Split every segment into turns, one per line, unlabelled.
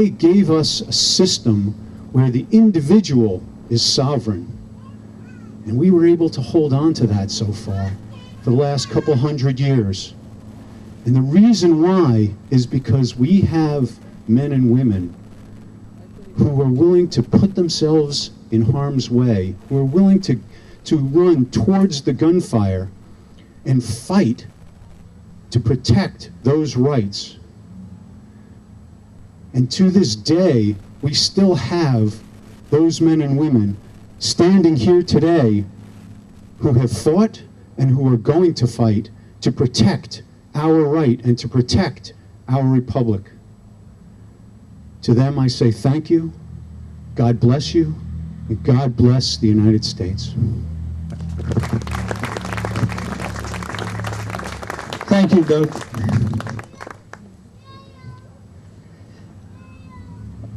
They gave us a system where the individual is sovereign. And we were able to hold on to that so far for the last couple hundred years. And the reason why is because we have men and women who are willing to put themselves in harm's way, who are willing to run towards the gunfire and fight to protect those rights. And to this day, we still have those men and women standing here today who have fought and who are going to fight to protect our right and to protect our republic. To them I say thank you, God bless you, and God bless the United States.
Thank you, Doug.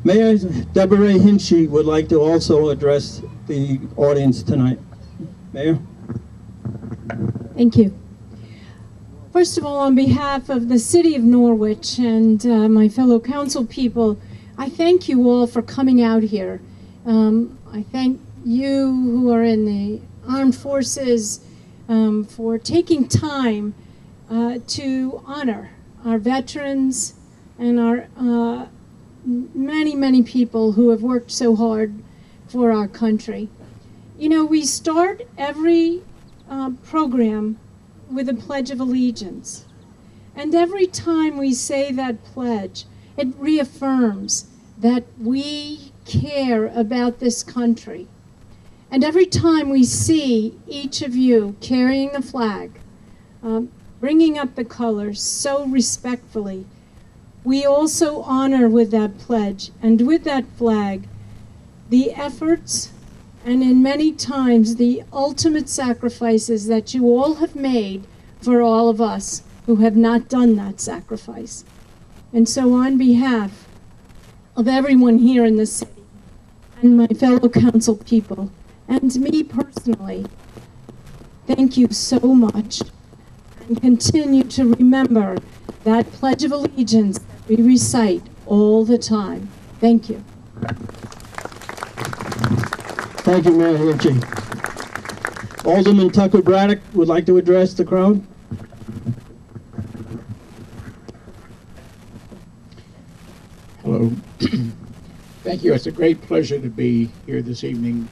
Mayor Deborah Hinchey would like to also address the audience tonight. Mayor?
Thank you. First of all, on behalf of the City of Norwich and my fellow council people, I thank you all for coming out here. I thank you who are in the armed forces for taking time to honor our veterans and our many, many people who have worked so hard for our country. You know, we start every program with a Pledge of Allegiance. And every time we say that pledge, it reaffirms that we care about this country. And every time we see each of you carrying the flag, bringing up the colors so respectfully, we also honor with that pledge and with that flag the efforts and in many times the ultimate sacrifices that you all have made for all of us who have not done that sacrifice. And so on behalf of everyone here in the city and my fellow council people and me personally, thank you so much, and continue to remember that Pledge of Allegiance that we recite all the time. Thank you.
Thank you, Mayor Hinchey. Alderman Tucker Braddock would like to address the crowd.
Hello. Thank you. It's a great pleasure to be here this evening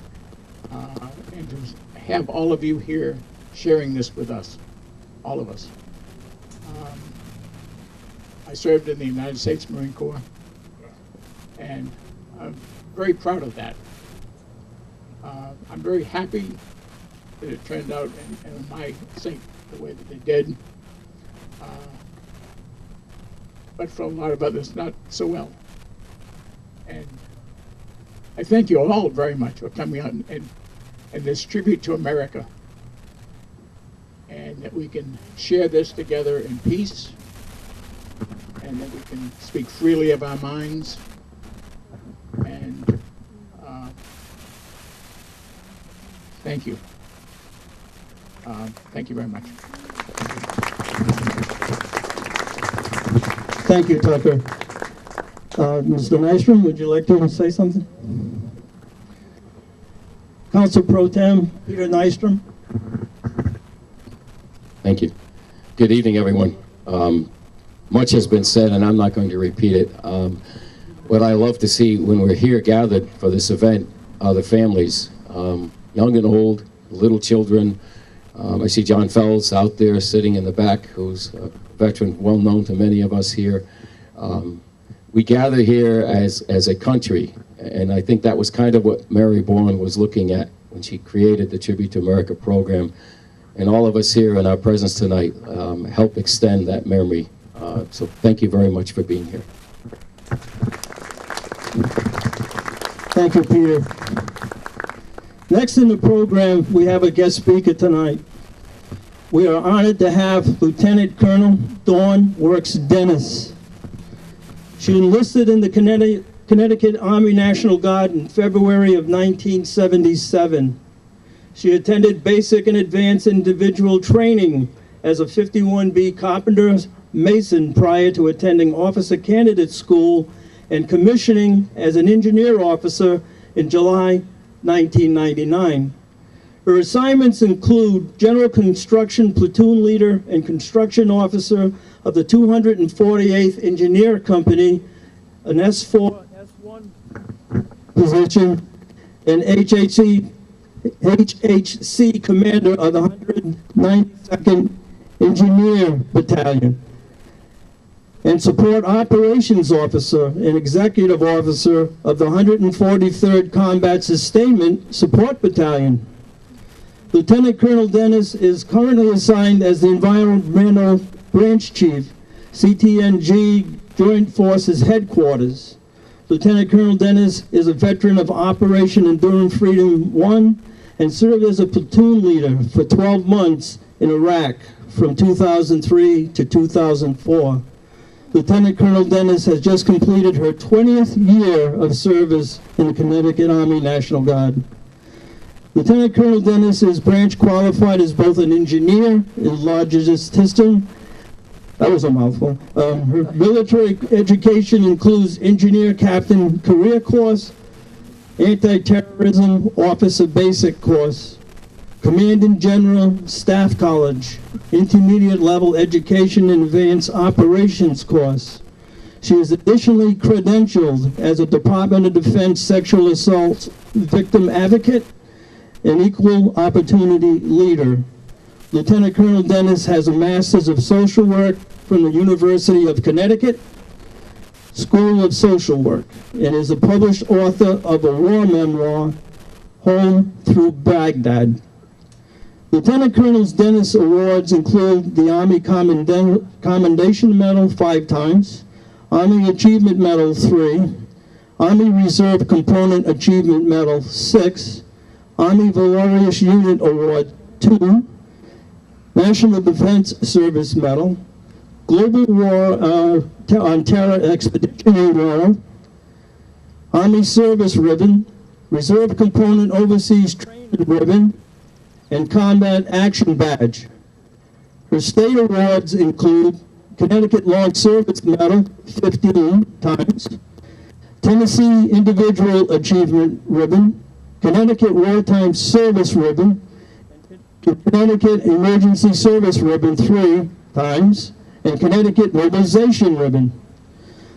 and to have all of you here sharing this with us, all of us. I served in the United States Marine Corps, and I'm very proud of that. I'm very happy that it turned out in my sake the way that they did, but for a lot of others, not so well. And I thank you all very much for coming out and this tribute to America, and that we can share this together in peace, and that we can speak freely of our minds, and thank you. Thank you very much.
Thank you, Tucker. Mr. Nystrom, would you like to say something? Council Pro Tem Peter Nystrom.
Thank you. Good evening, everyone. Much has been said, and I'm not going to repeat it. What I love to see when we're here gathered for this event are the families, young and old, little children. I see John Fells out there sitting in the back, who's a veteran well known to many of us here. We gather here as a country, and I think that was kind of what Mary Bourne was looking at when she created the Tribute to America program. And all of us here in our presence tonight help extend that memory. So thank you very much for being here.
Thank you, Peter. Next in the program, we have a guest speaker tonight. We are honored to have Lieutenant Colonel Dawn Works Dennis. She enlisted in the Connecticut Army National Guard in February of 1977. She attended basic and advanced individual training as a 51B carpenter mason prior to attending officer candidate school and commissioning as an engineer officer in July 1999. Her assignments include General Construction Platoon Leader and Construction Officer of the 248th Engineer Company, an S4, S1 position, and HHC Commander of the 192nd Engineer Battalion, and Support Operations Officer and Executive Officer of the 143rd Combat Sustainment Support Battalion. Lieutenant Colonel Dennis is currently assigned as the Environmental Branch Chief, CTNG Joint Forces Headquarters. Lieutenant Colonel Dennis is a veteran of Operation Enduring Freedom 1 and served as a platoon leader for 12 months in Iraq from 2003 to 2004. Lieutenant Colonel Dennis has just completed her 20th year of service in the Connecticut Army National Guard. Lieutenant Colonel Dennis is branch qualified as both an engineer and logisticist. That was a mouthful. Her military education includes engineer captain career course, anti-terrorism officer basic course, command in general staff college, intermediate level education and advanced operations course. She is additionally credentialed as a Department of Defense sexual assault victim advocate and equal opportunity leader. Lieutenant Colonel Dennis has a Master's of Social Work from the University of Connecticut School of Social Work and is a published author of a war memoir, Home Through Baghdad. Lieutenant Colonel Dennis awards include the Army Commendation Medal 5 times, Army Achievement Medal 3, Army Reserve Component Achievement Medal 6, Army Valorous Unit Award 2, National Defense Service Medal, Global War on Terror Expeditionary Medal, Army Service Ribbon, Reserve Component Overseas Training Ribbon, and Combat Action Badge. Her state awards include Connecticut Long Service Medal 15 times, Tennessee Individual Achievement Ribbon, Connecticut Wartime Service Ribbon, Connecticut Emergency Service Ribbon 3 times, and Connecticut Mobilization Ribbon.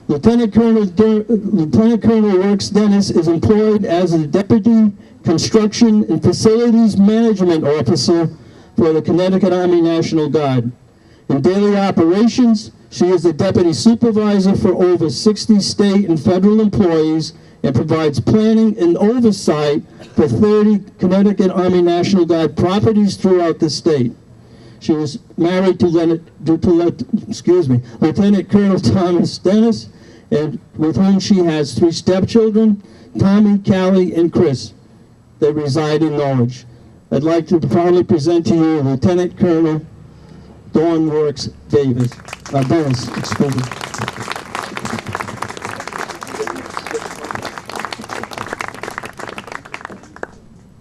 Lieutenant Colonel Works Dennis is employed as a Deputy Construction and Facilities Management Officer for the Connecticut Army National Guard. In daily operations, she is the Deputy Supervisor for over 60 state and federal employees and provides planning and oversight for 30 Connecticut Army National Guard properties throughout the state. She was married to Lieutenant Colonel Thomas Dennis, and with whom she has 3 stepchildren, Tommy, Callie, and Chris. They reside in Norwich. I'd like to proudly present to you Lieutenant Colonel Dawn Works Dennis. Excuse me.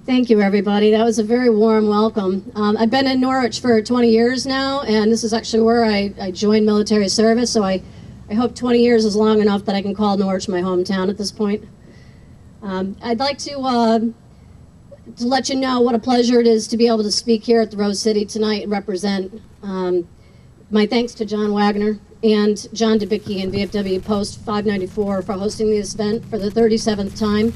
Thank you, everybody. That was a very warm welcome. I've been in Norwich for 20 years now, and this is actually where I joined military service, so I hope 20 years is long enough that I can call Norwich my hometown at this point. I'd like to let you know what a pleasure it is to be able to speak here at the Rose City tonight and represent. My thanks to John Wagner and John Debicki and VFW Post 594 for hosting this event for the 37th time.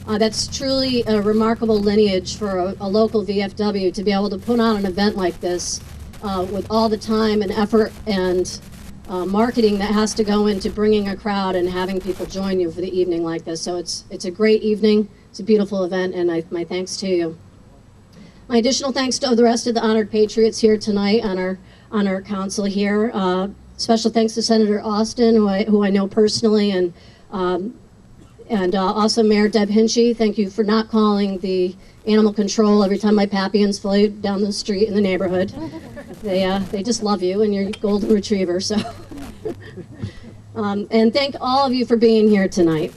That's truly a remarkable lineage for a local VFW to be able to put on an event like this with all the time and effort and marketing that has to go into bringing a crowd and having people join you for the evening like this. So it's a great evening, it's a beautiful event, and my thanks to you. My additional thanks to the rest of the honored patriots here tonight on our council here. Special thanks to Senator Austin, who I know personally, and also Mayor Deb Hinchy. Thank you for not calling the animal control every time my Papians fly down the street in the neighborhood. They just love you and your golden retriever. So, and thank all of you for being here tonight.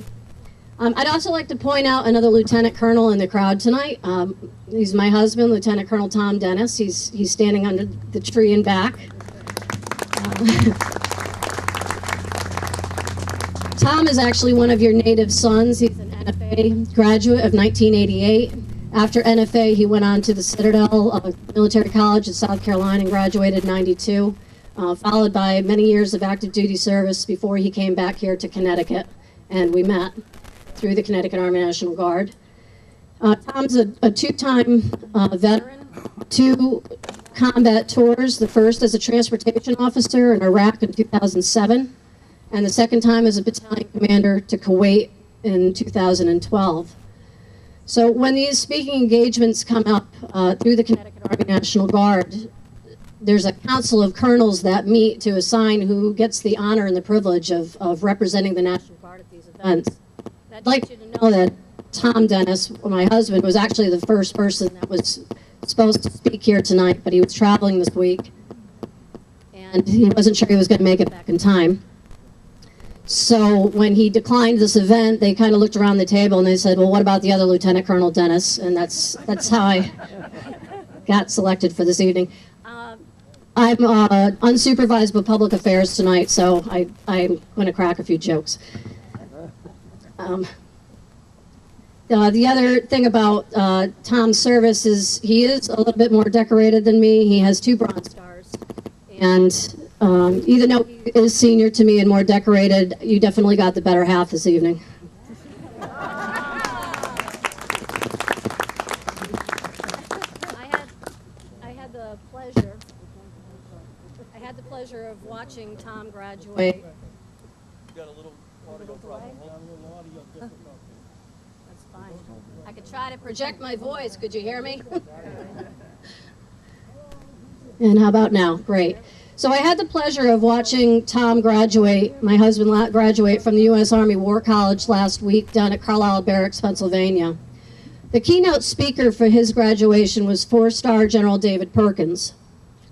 I'd also like to point out another lieutenant colonel in the crowd tonight. He's my husband, Lieutenant Colonel Tom Dennis. He's standing under the tree in back. Tom is actually one of your native sons. He's an NFA graduate of 1988. After NFA, he went on to the Citadel Military College in South Carolina and graduated in 92, followed by many years of active duty service before he came back here to Connecticut, and we met through the Connecticut Army National Guard. Tom's a two-time veteran, 2 combat tours, the first as a transportation officer in Iraq in 2007, and the second time as a battalion commander to Kuwait in 2012. So when these speaking engagements come up through the Connecticut Army National Guard, there's a council of colonels that meet to assign who gets the honor and the privilege of representing the National Guard at these events. I'd like you to know that Tom Dennis, my husband, was actually the first person that was supposed to speak here tonight, but he was traveling this week, and he wasn't sure he was going to make it back in time. So when he declined this event, they kind of looked around the table and they said, well, what about the other Lieutenant Colonel Dennis? And that's how I got selected for this evening. I'm unsupervised with public affairs tonight, so I'm going to crack a few jokes. The other thing about Tom's service is he is a little bit more decorated than me. He has 2 Bronze Stars. And even though he is senior to me and more decorated, you definitely got the better half this evening. I had the pleasure of watching Tom graduate.
You got a little audio problem.
That's fine. I could try to project my voice. Could you hear me? And how about now? Great. So I had the pleasure of watching Tom graduate, my husband graduate from the U.S. Army War College last week down at Carlisle Barracks, Pennsylvania. The keynote speaker for his graduation was 4-star General David Perkins.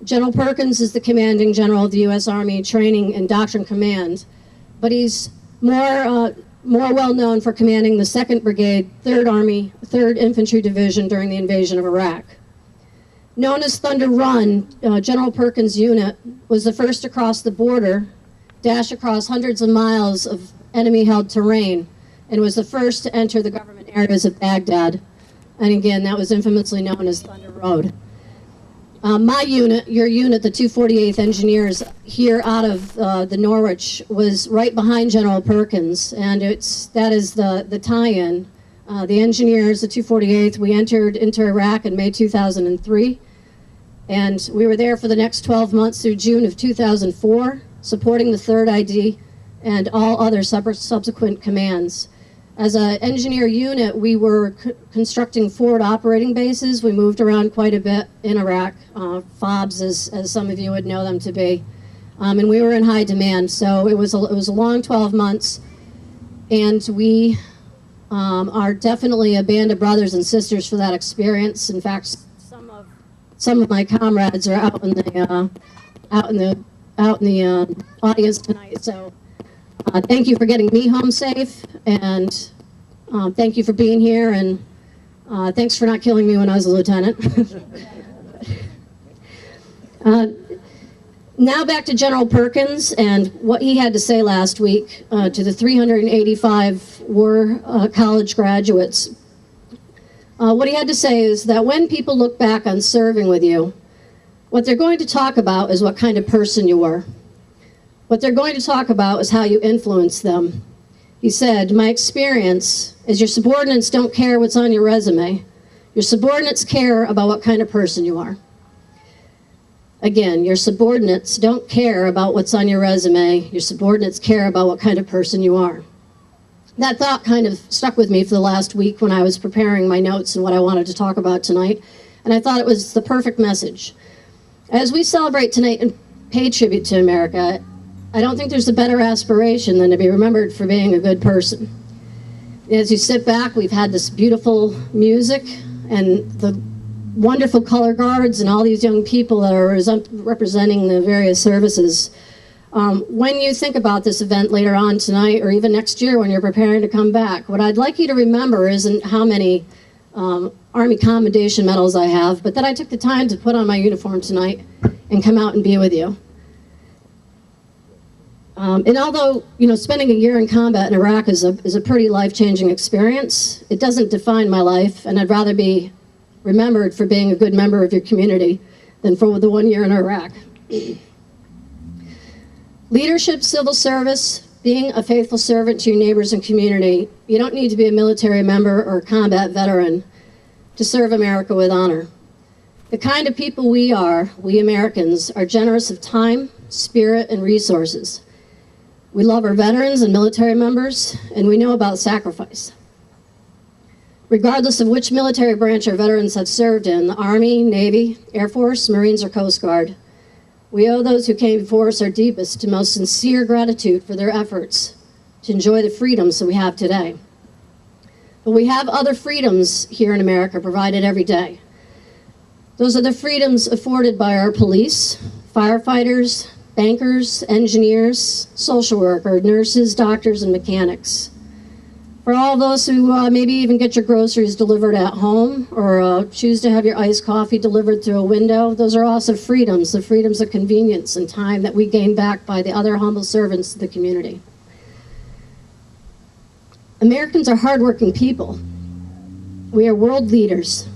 General Perkins is the commanding general of the U.S. Army Training and Doctrine Command, but he's more well known for commanding the 2nd Brigade, 3rd Army, 3rd Infantry Division during the invasion of Iraq. Known as Thunder Run, General Perkins' unit was the first to cross the border, dash across hundreds of miles of enemy-held terrain, and was the first to enter the government areas of Baghdad. And again, that was infamously known as Thunder Road. My unit, your unit, the 248th Engineers, here out of the Norwich, was right behind General Perkins, and that is the tie-in. The Engineers, the 248th, we entered into Iraq in May 2003, and we were there for the next 12 months through June of 2004, supporting the 3rd ID and all other subsequent commands. As an engineer unit, we were constructing forward operating bases. We moved around quite a bit in Iraq, FOBs, as some of you would know them to be. And we were in high demand, so it was a long 12 months. And we are definitely a band of brothers and sisters for that experience. In fact, some of my comrades are out in the audience tonight. So thank you for getting me home safe, and thank you for being here, and thanks for not killing me when I was a lieutenant. Now back to General Perkins and what he had to say last week to the 385 War College graduates. What he had to say is that when people look back on serving with you, what they're going to talk about is what kind of person you were. What they're going to talk about is how you influence them. He said, my experience is your subordinates don't care what's on your resume. Your subordinates care about what kind of person you are. Again, your subordinates don't care about what's on your resume. Your subordinates care about what kind of person you are. That thought kind of stuck with me for the last week when I was preparing my notes and what I wanted to talk about tonight, and I thought it was the perfect message. As we celebrate tonight and pay tribute to America, I don't think there's a better aspiration than to be remembered for being a good person. As you sit back, we've had this beautiful music and the wonderful color guards and all these young people that are representing the various services. When you think about this event later on tonight or even next year when you're preparing to come back, what I'd like you to remember isn't how many Army Commendation medals I have, but that I took the time to put on my uniform tonight and come out and be with you. And although, spending a year in combat in Iraq is a pretty life-changing experience, it doesn't define my life, and I'd rather be remembered for being a good member of your community than for the 1 year in Iraq. Leadership, civil service, being a faithful servant to your neighbors and community, you don't need to be a military member or a combat veteran to serve America with honor. The kind of people we Americans, are generous of time, spirit, and resources. We love our veterans and military members, and we know about sacrifice. Regardless of which military branch our veterans have served in, the Army, Navy, Air Force, Marines, or Coast Guard, we owe those who came before us our deepest and most sincere gratitude for their efforts to enjoy the freedoms that we have today. But we have other freedoms here in America provided every day. Those are the freedoms afforded by our police, firefighters, bankers, engineers, social workers, nurses, doctors, and mechanics. For all those who maybe even get your groceries delivered at home or choose to have your iced coffee delivered through a window, those are also freedoms, the freedoms of convenience and time that we gain back by the other humble servants of the community. Americans are hardworking people. We are world leaders.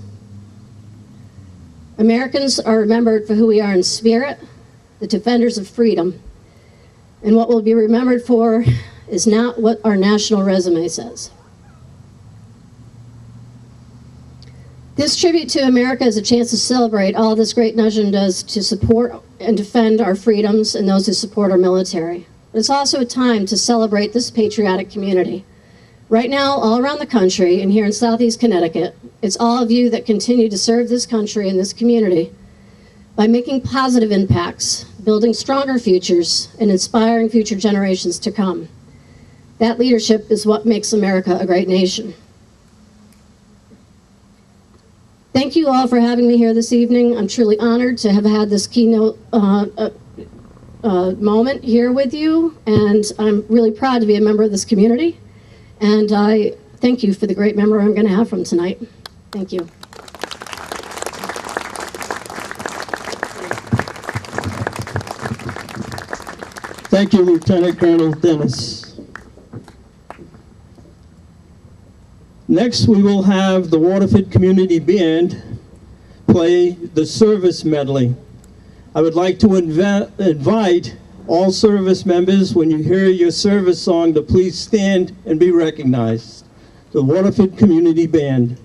Americans are remembered for who we are in spirit, the defenders of freedom. And what we'll be remembered for is not what our national resume says. This tribute to America is a chance to celebrate all this great nation does to support and defend our freedoms and those who support our military. But it's also a time to celebrate this patriotic community. Right now, all around the country and here in Southeast Connecticut, it's all of you that continue to serve this country and this community by making positive impacts, building stronger futures, and inspiring future generations to come. That leadership is what makes America a great nation. Thank you all for having me here this evening. I'm truly honored to have had this keynote moment here with you, and I'm really proud to be a member of this community. And I thank you for the great memory I'm going to have from tonight. Thank you.
Thank you, Lieutenant Colonel Dennis. Next, we will have the Waterford Community Band play the service medley. I would like to invite all service members, when you hear your service song, to please stand and be recognized. The Waterford Community Band.